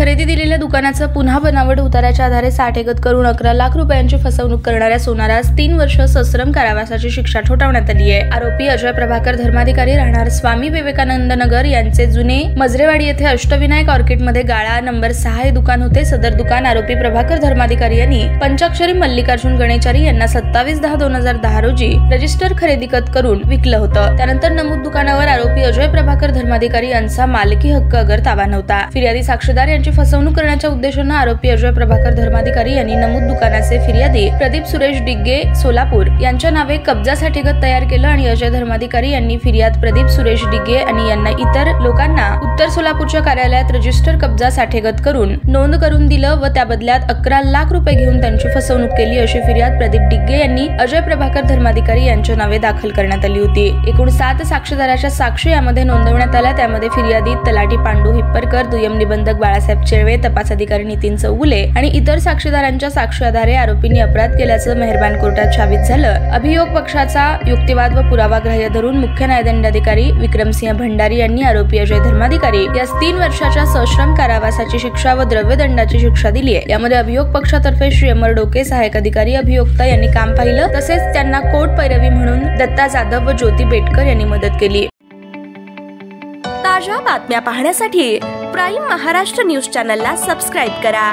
खरेदी दिलेल्या दुकानाचं पुन्हा बनावट उतार्याच्या आधारे 60 एकत करून 11 लाख रुपयांची फसवणूक करणाऱ्या सोनारास 3 वर्ष सश्रम कारावासाची शिक्षा ठोठावण्यात आली आहे। आरोपी अजय प्रभाकर धर्माधिकारी राहणार स्वामी विवेकानंद नगर यांचे जुने मजरेवाडी येथे अष्टविनायक ऑर्किडमध्ये गाळा नंबर 6 हे दुकान होते। सदर दुकान आरोपी प्रभाकर धर्माधिकारी यांनी पंचाक्षरी मल्लिकार्जुन गणेचारी यांना 27/10/2010 रोजी रजिस्टर खरेदी करून विकलं होतं। त्यानंतर नमूद दुकानावर आरोपी अजय प्रभाकर धर्माधिकारी यांचा मालकी हक्क अगर ताबा नव्हता। फिर्यादी साक्षीदार यांची फसवणूक करण्याच्या उद्देशाने आरोपी अजय प्रभाकर धर्माधिकारी यांनी नमूद दुकानाचे फिर्यादी प्रदीप सुरेश डिग्गे सोलापूर यांच्या नावे कब्जासाठी गट तयार केलं आणि अजय धर्माधिकारी यांनी फिर्याद प्रदीप सुरेश डिग्गे आणि यांना इतर लोकांना उत्तर सोलापूरच्या कार्यालयात रजिस्टर कब्जा साठेगत करून नोंद करून दिलं व त्या बदल्यात 11 लाख रुपये घेऊन त्यांची फसवणूक केली अशी फिर्याद प्रदीप डिग्गे यांनी अजय प्रभाकर धर्माधिकारी यांच्या नावे दाखल करण्यात आली होती। एकूण 7 साक्षीदाराच्या साक्षी यामध्ये नोंदवण्यात आल्या। त्यामध्ये फिर्यादी तलाठी पांडू हिप्परकर, दुय्यम निबंधक बाळासाहेब चेळवे, तपास अधिकारी नितीन चौगुले आणि इतर साक्षीदारांच्या साक्षी आधारे आरोपींनी अपराध केल्याचं मेहरबान कोर्टात साबित झालं। अभियोग पक्षाचा युक्तिवाद व पुरावा ग्राह्य धरून मुख्य न्यायदंडाधिकारी विक्रमसिंह भंडारी यांनी आरोपी अजय धर्माधिकारी यास 3 वर्षाच्या सश्रम कारावासाची शिक्षा व द्रव्यदंडाची शिक्षा दिली आहे। यामध्ये अभियोग पक्षातर्फे श्री अमर डोके सहाय्यक अधिकारी अभियोक्ता यांनी काम पाहिलं, तसेच त्यांना कोर्ट पैरवी म्हणून दत्ता जाधव व ज्योती बेटकर यांनी मदत केली। ताज्या बातम्या पाहण्यासाठी प्राईम महाराष्ट्र न्यूज चॅनलला सबस्क्राईब करा।